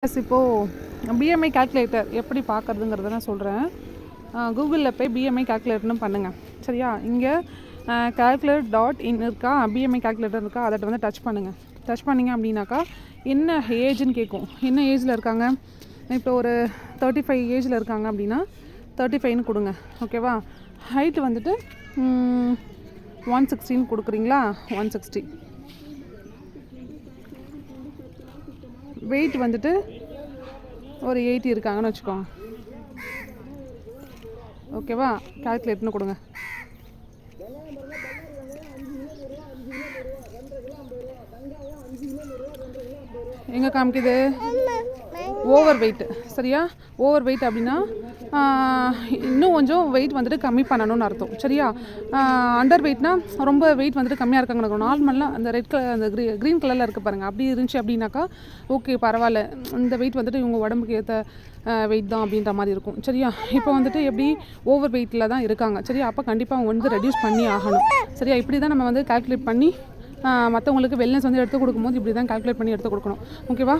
இப்போது BMI calculator எப்படி பார்க்குறதுங்கிறத நான் சொல்கிறேன். கூகுளில் போய் பிஎம்ஐ கால்குலேட்டர்னு பண்ணுங்கள். சரியா? இங்கே கால்குலேட் டாட் இன் இருக்கா, பிஎம்ஐ கால்குலேட்டர் இருக்கா, அதை வந்து டச் பண்ணுங்கள். டச் பண்ணிங்க அப்படின்னாக்கா என்ன ஏஜ்னு கேட்கும். என்ன ஏஜில் இருக்காங்க, இப்போ ஒரு 35 ஏஜில் இருக்காங்க அப்படின்னா 35ன்னு கொடுங்க. ஓகேவா? ஹைட்டு வந்துட்டு 160ன்னு கொடுக்குறீங்களா, 160. வெயிட் வந்துட்டு ஒரு 80 இருக்காங்கன்னு வச்சுக்கோங்க. ஓகேவா? கால்குலேட்னு கொடுங்க. எங்கே காமிக்குது? Over weight. சரியா? ஓவர் வெயிட் அப்படின்னா இன்னும் கொஞ்சம் வெயிட் வந்துட்டு கம்மி பண்ணணும்னு அர்த்தம். சரியா? அண்டர் வெயிட்னா ரொம்ப வெயிட் வந்துட்டு கம்மியாக இருக்காங்கன்னு. நார்மலாக அந்த ரெட் கலர், அந்த க்ரீன் கலரில் இருக்க பாருங்கள், அப்படி இருந்துச்சு அப்படின்னாக்கா ஓகே பரவாயில்ல, இந்த வெயிட் வந்துட்டு இவங்க உடம்புக்கு ஏற்ற வெயிட் தான் அப்படின்ற மாதிரி இருக்கும். சரியா? இப்போ வந்துட்டு எப்படி ஓவர் வெயிட்டில் தான் இருக்காங்க. சரியா? அப்போ கண்டிப்பாக அவங்க வந்து ரெடியூஸ் பண்ணி ஆகணும். சரியா? இப்படி தான் நம்ம வந்து கால்குலேட் பண்ணி மற்றவங்களுக்கு வெல்னஸ் வந்து எடுத்து கொடுக்கும்போது இப்படி தான் கால்குலேட் பண்ணி எடுத்து கொடுக்கணும். ஓகேவா?